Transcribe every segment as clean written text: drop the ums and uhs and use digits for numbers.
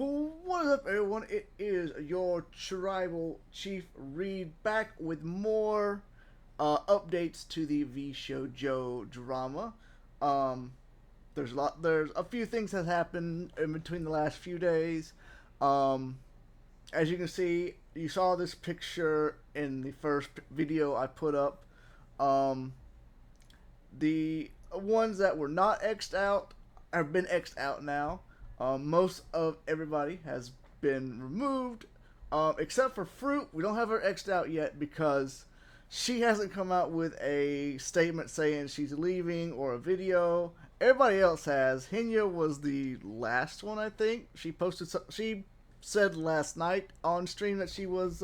What is up, everyone? It is your tribal chief Reed back with more updates to the VShojo drama. Um, there's a few things that happened in between the last few days. Um, as you can see, you saw this picture in the first video I put up. Um, the ones that were not X'd out have been X'd out now. Most of everybody has been removed, except for Fruit. We don't have her X'd out yet because she hasn't come out with a statement saying she's leaving or a video. Everybody else has. Hinya was the last one, I think. She said last night on stream that she was,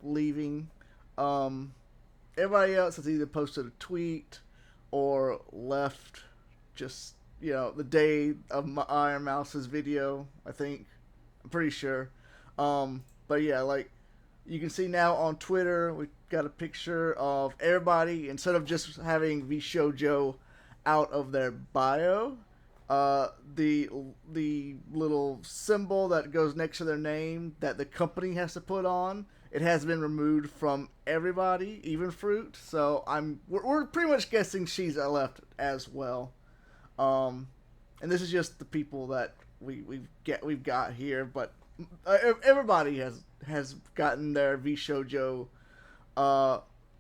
leaving. Um, Everybody else has either posted a tweet or left just, the day of my Iron Mouse's video, I think. I'm pretty sure. But yeah, like, you can see now on Twitter, we got a picture of everybody, instead of just having VShojo out of their bio, the little symbol that goes next to their name that the company has to put on, it has been removed from everybody, even Fruit. So we're pretty much guessing she's left as well. And this is just the people that we've got here, but everybody has gotten their VShojo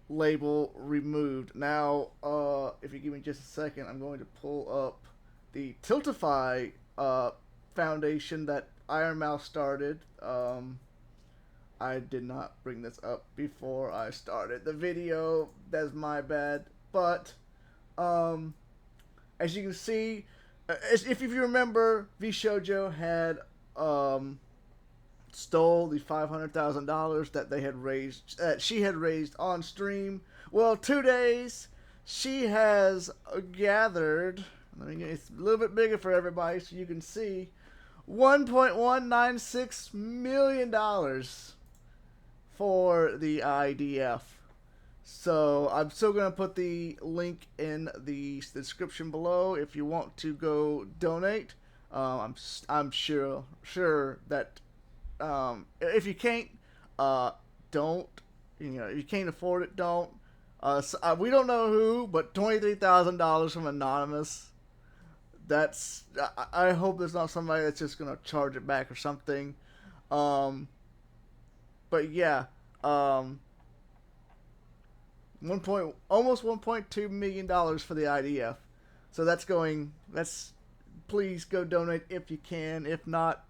label removed. Now, if you give me just a second, I'm going to pull up the Tiltify foundation that Iron Mouse started. I did not bring this up before I started the video. That's my bad. But as you can see, if you remember, VShojo had stole the $500,000 that she had raised on stream. Well, 2 days she has gathered. It's a little bit bigger for everybody, so you can see $1.196 million for the IDF. So I'm still going to put the link in the description below if you want to go donate. I'm sure that if you can't, don't. If you can't afford it, don't. We don't know who, but $23,000 from Anonymous. That's. I hope there's not somebody that's just gonna charge it back or something. But yeah. Almost $1.2 million for the IDF. So please go donate if you can. If not,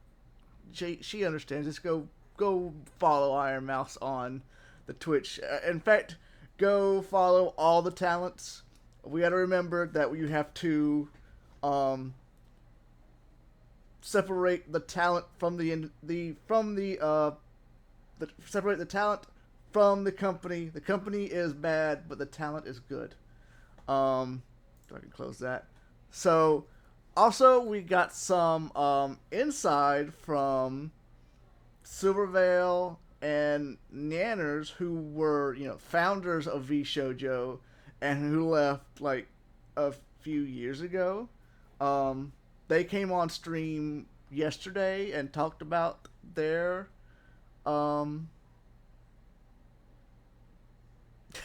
she understands. Just go follow Iron Mouse on the Twitch. In fact, go follow all the talents. We got to remember that you have to separate the talent from separate the talent from the company. The company is bad, but the talent is good. So I can close that. So, also we got some inside from Silvervale and Nyanners, who were founders of VShojo and who left like a few years ago. They came on stream yesterday and talked about their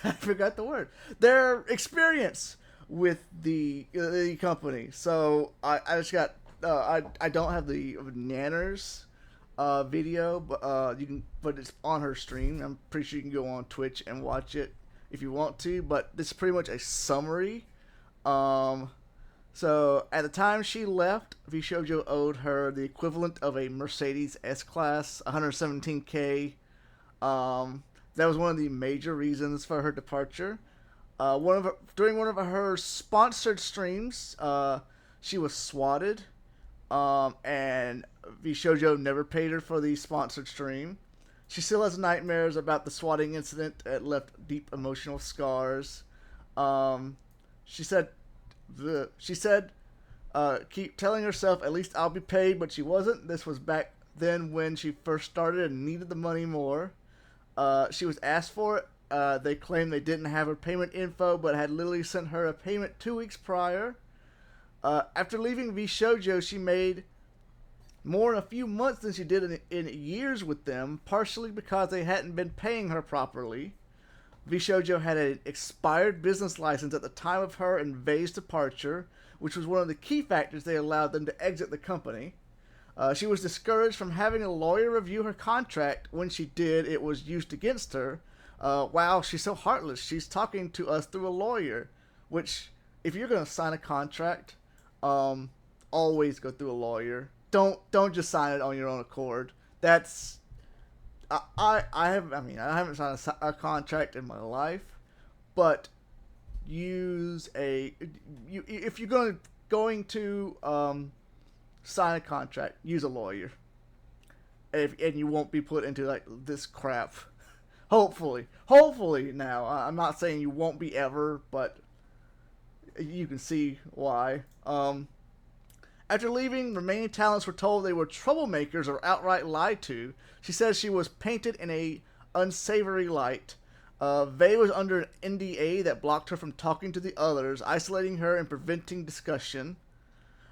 I forgot the word. Their experience with the company. So I just got I don't have the Nyanners video, but it's on her stream. I'm pretty sure you can go on Twitch and watch it if you want to. But this is pretty much a summary. So at the time she left, VShojo owed her the equivalent of a Mercedes S-Class, 117K. That was one of the major reasons for her departure. During one of her sponsored streams, she was swatted, and VShojo never paid her for the sponsored stream. She still has nightmares about the swatting incident. It left deep emotional scars. She said, keep telling herself, at least I'll be paid, but she wasn't. This was back then when she first started and needed the money more. She was asked for it. They claimed they didn't have her payment info, but had literally sent her a payment 2 weeks prior. After leaving VShojo, she made more in a few months than she did in years with them, partially because they hadn't been paying her properly. VShojo had an expired business license at the time of her and Vei's departure, which was one of the key factors they allowed them to exit the company. She was discouraged from having a lawyer review her contract. When she did, it was used against her. Wow, she's so heartless. She's talking to us through a lawyer, which, if you're going to sign a contract, always go through a lawyer. Don't just sign it on your own accord. That's I haven't signed a contract in my life, but if you're going to sign a contract, use a lawyer, and you won't be put into like this crap. Hopefully. Now I'm not saying you won't be ever, but you can see why. After leaving, remaining talents were told they were troublemakers or outright lied to. She says she was painted in a unsavory light. Vei was under an NDA that blocked her from talking to the others, isolating her and preventing discussion.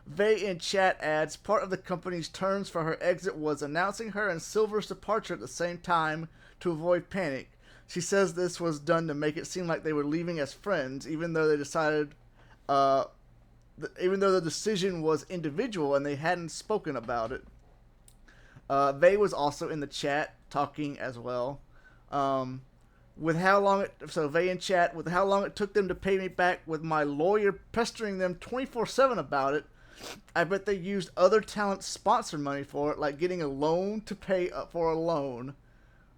Vei in chat adds, part of the company's terms for her exit was announcing her and Silver's departure at the same time to avoid panic. She says this was done to make it seem like they were leaving as friends, even though they decided, even though the decision was individual and they hadn't spoken about it. Vei was also in the chat talking as well. With how long Vei in chat, with how long it took them to pay me back, with my lawyer pestering them 24/7 about it, I bet they used other talent's sponsor money for it, like getting a loan to pay for a loan.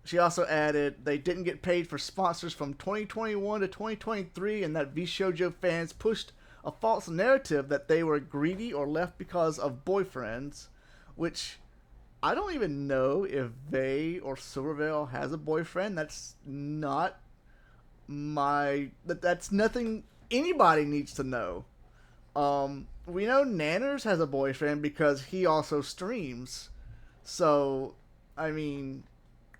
She also added they didn't get paid for sponsors from 2021 to 2023, and that VShojo fans pushed a false narrative that they were greedy or left because of boyfriends, which I don't even know if Vei or Silvervale has a boyfriend. That's not that's nothing anybody needs to know. We know Nyanners has a boyfriend because he also streams. So, I mean,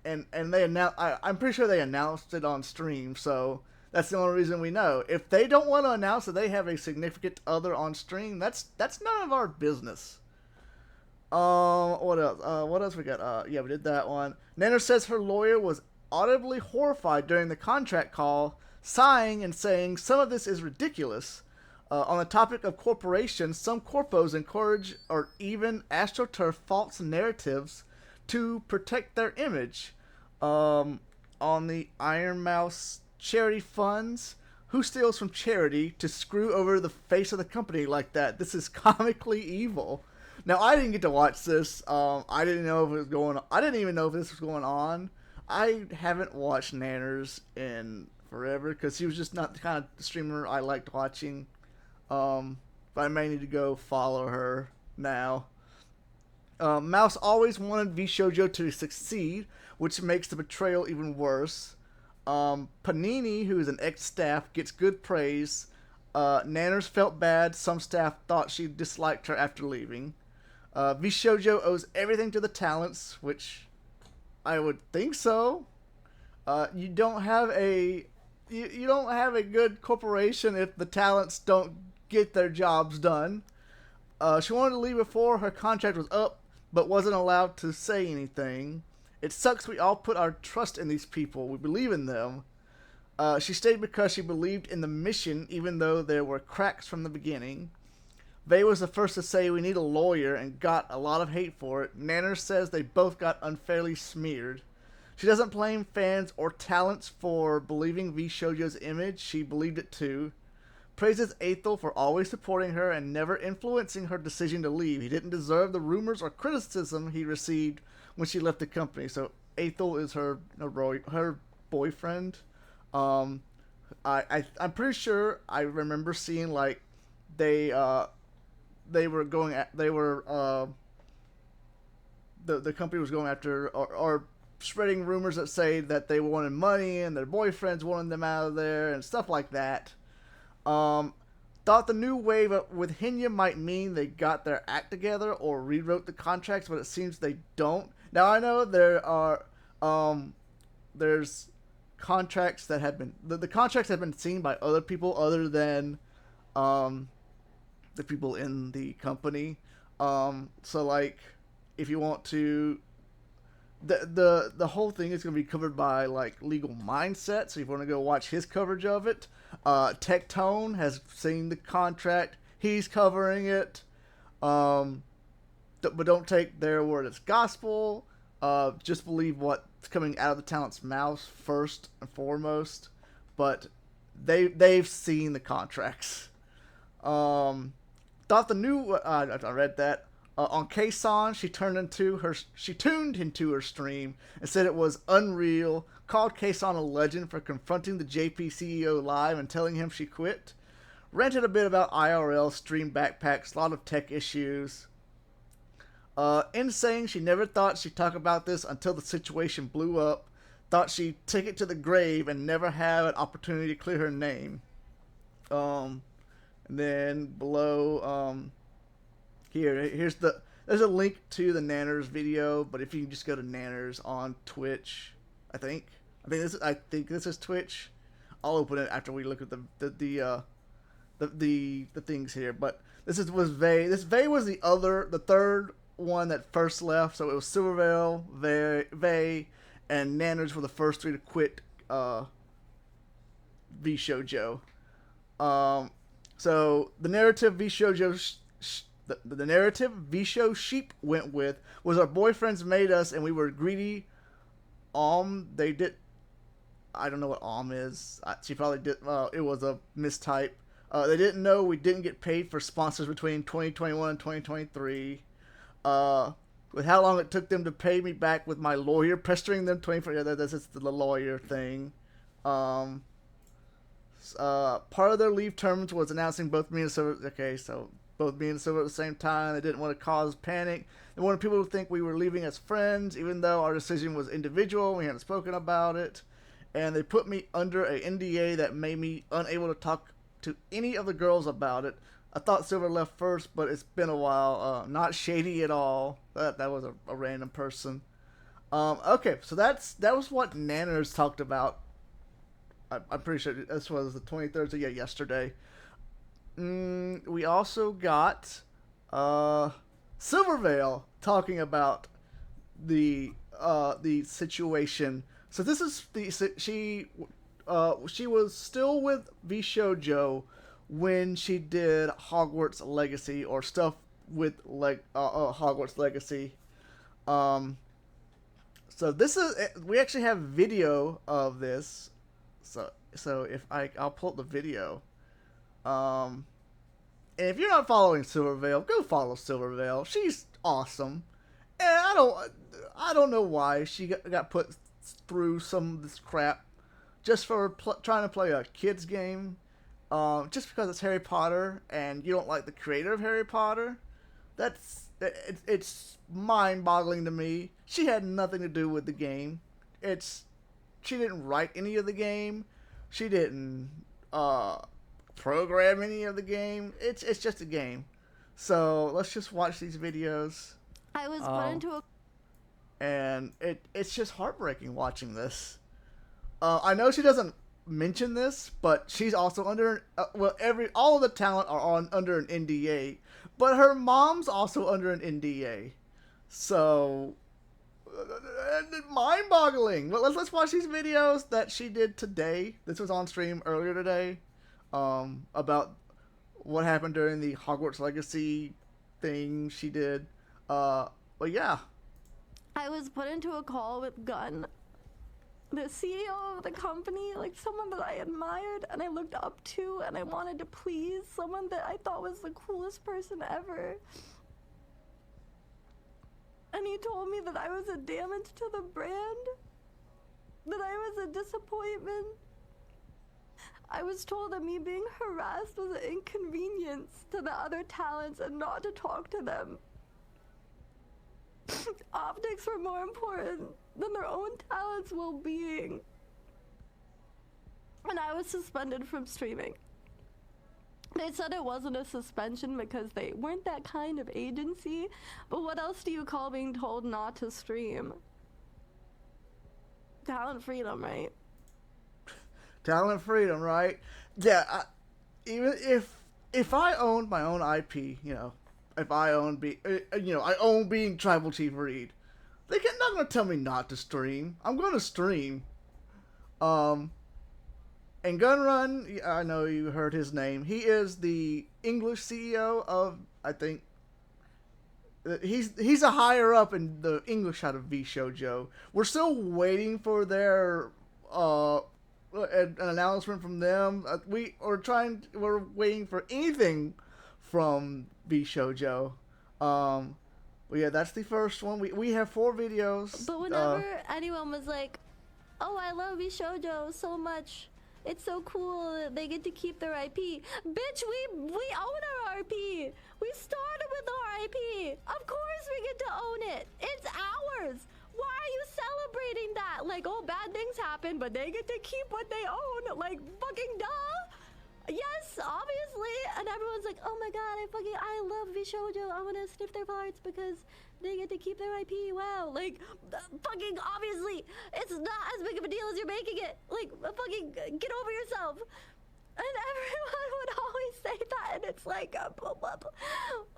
and they I'm pretty sure they announced it on stream, so that's the only reason we know. If they don't want to announce that they have a significant other on stream, that's none of our business. What else? What else we got? Yeah, we did that one. Nyanners says her lawyer was audibly horrified during the contract call, sighing and saying some of this is ridiculous. On the topic of corporations, some corpos encourage or even astroturf false narratives to protect their image. On the Iron Mouse charity funds, who steals from charity to screw over the face of the company like that? This is comically evil. Now, I didn't get to watch this. I didn't know if it was going on. I didn't even know if this was going on. I haven't watched Nyanners in forever because he was just not the kind of streamer I liked watching. But I may need to go follow her now. Mouse always wanted VShojo to succeed, which makes the betrayal even worse. Panini, who is an ex-staff, gets good praise. Nyanners felt bad. Some staff thought she disliked her after leaving. VShojo owes everything to the talents, which I would think so. You don't have a good corporation if the talents don't get their jobs done. She wanted to leave before her contract was up, but wasn't allowed to say anything. It sucks we all put our trust in these people. We believe in them. She stayed because she believed in the mission, even though there were cracks from the beginning. Vei was the first to say we need a lawyer and got a lot of hate for it. Nyanners says they both got unfairly smeared. She doesn't blame fans or talents for believing VShojo's image. She believed it too. Praises Ethel for always supporting her and never influencing her decision to leave. He didn't deserve the rumors or criticism he received when she left the company. So Ethel is her boyfriend. I'm pretty sure I remember seeing like the company was going after or spreading rumors that say that they wanted money and their boyfriends wanted them out of there and stuff like that. Thought the new wave with Hinya might mean they got their act together or rewrote the contracts, but it seems they don't. Now I know there are there's contracts that have been the contracts have been seen by other people other than the people in the company. So like if you want to, the whole thing is going to be covered by like Legal Mindset. So if you want to go watch his coverage of it, Tectone has seen the contract. He's covering it. But don't take their word as gospel. Just believe what's coming out of the talent's mouths first and foremost. But they've seen the contracts. Thought the new I read that on Kason she tuned into her stream and said it was unreal. Called Kason a legend for confronting the JP CEO live and telling him she quit. Ranted a bit about IRL stream backpacks, a lot of tech issues. In saying she never thought she'd talk about this until the situation blew up. Thought she'd take it to the grave and never have an opportunity to clear her name. And then below, there's a link to the Nyanners video, but if you just go to Nyanners on Twitch, I think this is Twitch. I'll open it after we look at the things here. But was Vey. This Vey was the third one that first left. So it was Silvervale, Vey, and Nyanners were the first three to quit VShojo. So the narrative VShojo the narrative VShojo sheep went with was our boyfriends made us and we were greedy. They did. I don't know what is. She probably did. It was a mistype. They didn't know we didn't get paid for sponsors between 2021 and 2023. With how long it took them to pay me back with my lawyer pestering them 24. Yeah, this is the lawyer thing. Part of their leave terms was announcing both me and Silver. Okay, so both me and Silver at the same time. They didn't want to cause panic. They wanted people to think we were leaving as friends, even though our decision was individual. We hadn't spoken about it. And they put me under a NDA that made me unable to talk to any of the girls about it. I thought Silver left first, but it's been a while. Not shady at all. That was a random person. Okay, so that was what Nyanners talked about. I'm pretty sure this was the 23rd, so yeah, yesterday. We also got Silvervale talking about the situation. So this is she was still with VShojo when she did Hogwarts Legacy or stuff with Hogwarts Legacy. So this is, we actually have video of this. So if I'll pull up the video. And if you're not following Silvervale, go follow Silvervale. She's awesome. And I don't know why she got put through some of this crap just for trying to play a kids game. Just because it's Harry Potter and you don't like the creator of Harry Potter. It's mind-boggling to me. She had nothing to do with the game. She didn't write any of the game. She didn't program any of the game. It's just a game. So let's just watch these videos. I was put into a... And it's just heartbreaking watching this. I know she doesn't mention this, but she's also under all of the talent are under an NDA, but her mom's also under an NDA. So mind-boggling. Let's watch these videos that she did today. This was on stream earlier today, about what happened during the Hogwarts Legacy thing she did. But yeah. I was put into a call with Gunn, the CEO of the company, like someone that I admired and I looked up to and I wanted to please, someone that I thought was the coolest person ever. And he told me that I was a damage to the brand, that I was a disappointment. I was told that me being harassed was an inconvenience to the other talents and not to talk to them. Optics were more important than their own talent's well-being. And I was suspended from streaming. They said it wasn't a suspension because they weren't that kind of agency, but what else do you call being told not to stream? Talent freedom, right? Talent freedom, right? Yeah, even if I owned my own IP, if I own I own being Tribal Chief Reed. Not gonna tell me not to stream. I'm gonna stream. Um, and Gunrun, I know you heard his name. He is the English CEO of, I think, he's a higher up in the English side of VShojo. We're still waiting for their an announcement from them. We're waiting for anything from VShojo. Well, yeah, that's the first one. We have 4 videos. But whenever anyone was like, "Oh, I love VShojo so much. It's so cool that they get to keep their IP." Bitch, we own our IP. We started with our IP. Of course we get to own it. It's ours. Why are you celebrating that? Like, oh, bad things happen, but they get to keep what they own. Like, fucking duh. Yes, obviously. And everyone's like, "Oh my god, I love VShojo. I want to sniff their parts because they get to keep their IP. Wow." Like, fucking obviously, it's not as big of a deal as you're making it. Like, fucking get over yourself. And everyone would always say that, and it's like,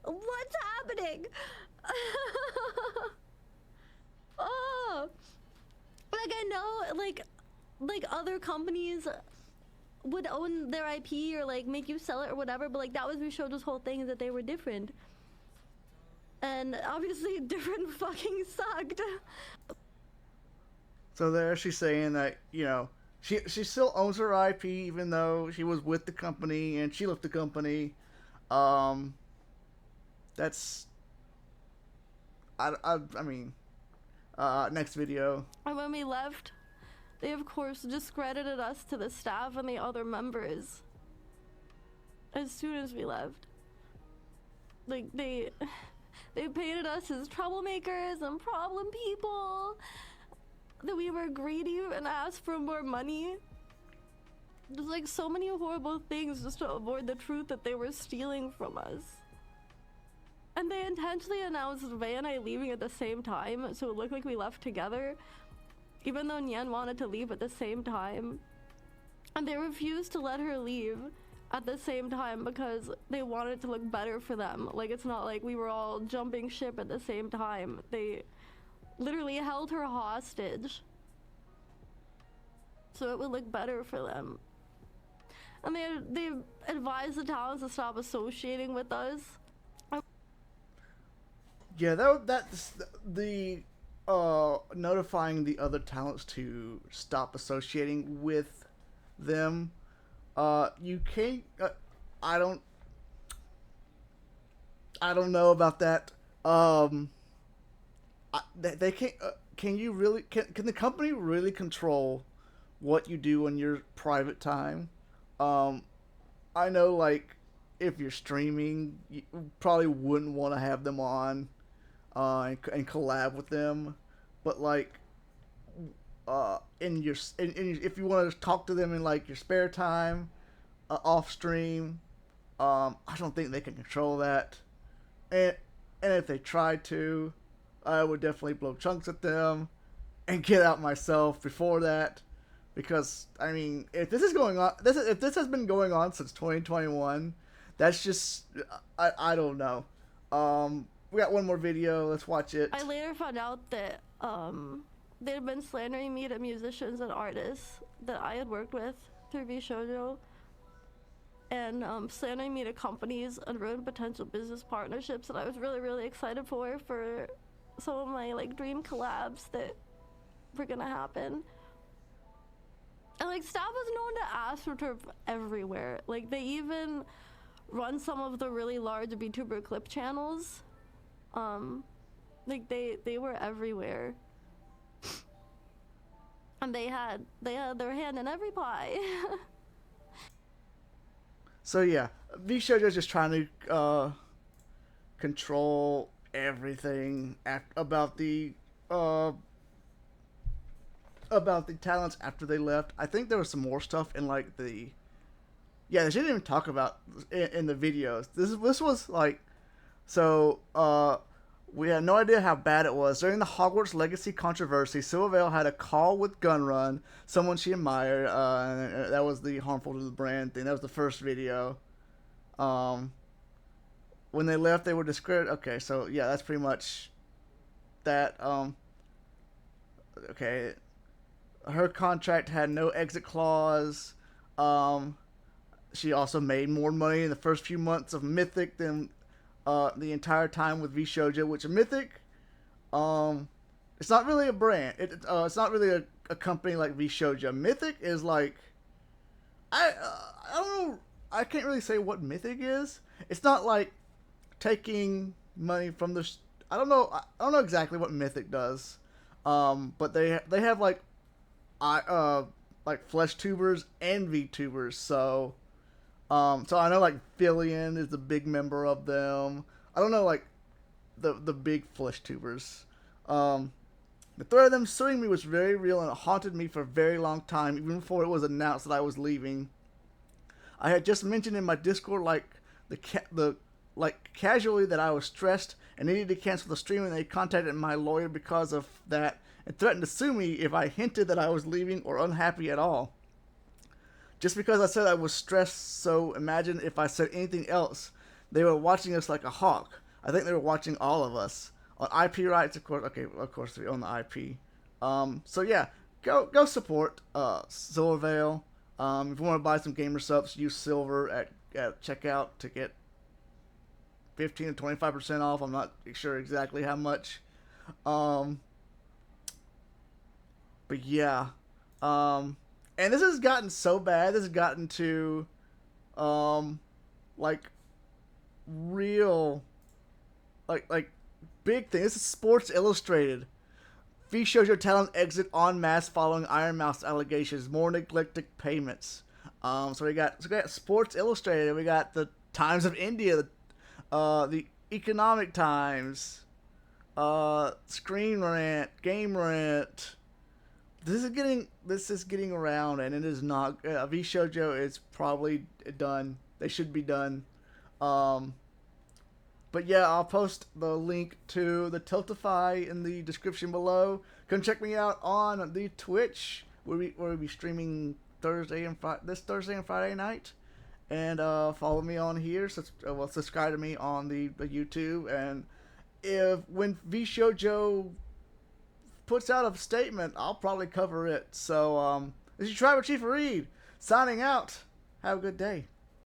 what's happening? Oh, like I know, like other companies would own their IP or like make you sell it or whatever, but like that was VShojo's whole thing, is that they were different. And obviously different fucking sucked. So there she's saying that, she still owns her IP even though she was with the company and she left the company. That's I mean, next video. And when we left, they of course discredited us to the staff and the other members as soon as we left. Like, they painted us as troublemakers and problem people, that we were greedy and asked for more money. There's like so many horrible things just to avoid the truth that they were stealing from us. And they intentionally announced Vei and I leaving at the same time, so it looked like we left together, even though Nyan wanted to leave at the same time. And they refused to let her leave at the same time because they wanted it to look better for them. Like, it's not like we were all jumping ship at the same time. They literally held her hostage so it would look better for them. And they advised the talents to stop associating with us. Yeah, that's the notifying the other talents to stop associating with them. You can't. I don't know about that. They can't. Can you really? Can the company really control what you do in your private time? I know, like, if you're streaming, you probably wouldn't want to have them on and collab with them, but like, if you want to talk to them in like your spare time, off stream, I don't think they can control that, and if they tried to, I would definitely blow chunks at them and get out myself before that. Because, I mean, if this is going on, if this has been going on since 2021, that's just, I don't know. We got one more video. Let's watch it. I later found out that they'd been slandering me to musicians and artists that I had worked with through VShojo, and slandering me to companies and ruined potential business partnerships that I was really, really excited for some of my like dream collabs that were gonna happen. And like, staff was known to AstroTurf everywhere. Like, they even run some of the really large VTuber clip channels. Like, they were everywhere. And they had their hand in every pie. So yeah, VShojo's just trying to control everything about the talents after they left. I think there was some more stuff in like they didn't even talk about in the videos. This was like, so we had no idea how bad it was. During the Hogwarts Legacy controversy, Silvervale had a call with Gunrun, someone she admired, and that was the harmful to the brand thing. That was the first video. when they left, they were discredited. Okay, so yeah, that's pretty much that. Okay, her contract had no exit clause. Um, she also made more money in the first few months of Mythic than the entire time with VShojo, which Mythic, um, it's not really a brand. It's not really a company like VShojo. Mythic is like I don't know. I can't really say what Mythic is. It's not like taking money from the. I don't know. I don't know exactly what Mythic does. But they have I like flesh tubers and VTubers. So I know like Fillion is a big member of them. I don't know like the big flesh tubers. Um, the threat of them suing me was very real and it haunted me for a very long time, even before it was announced that I was leaving. I had just mentioned in my Discord the like casually that I was stressed and needed to cancel the stream, and they contacted my lawyer because of that and threatened to sue me if I hinted that I was leaving or unhappy at all. Just because I said I was stressed, so imagine if I said anything else. They were watching us like a hawk. I think they were watching all of us. On IP rights, of course. Okay, of course we own the IP. So yeah, go support Silvervale. If you want to buy some gamer subs, use silver at checkout to get 15 to 25% off. I'm not sure exactly how much. Um, but yeah. And this has gotten so bad. This has gotten to, like, real, like big thing. This is Sports Illustrated. VShojo talent exit en masse following Iron Mouse allegations. More neglected payments. So we got Sports Illustrated. We got the Times of India, the Economic Times, Screen Rant, Game Rant. This is getting around, and it is not. VShojo is probably done. They should be done. But yeah, I'll post the link to the Tiltify in the description below. Come check me out on the Twitch, where we'll be streaming this Thursday and Friday night. And follow me on here. Subscribe to me on the YouTube. And when VShojo puts out a statement, I'll probably cover it. So this is your Tribal Chief Reed signing out. Have a good day.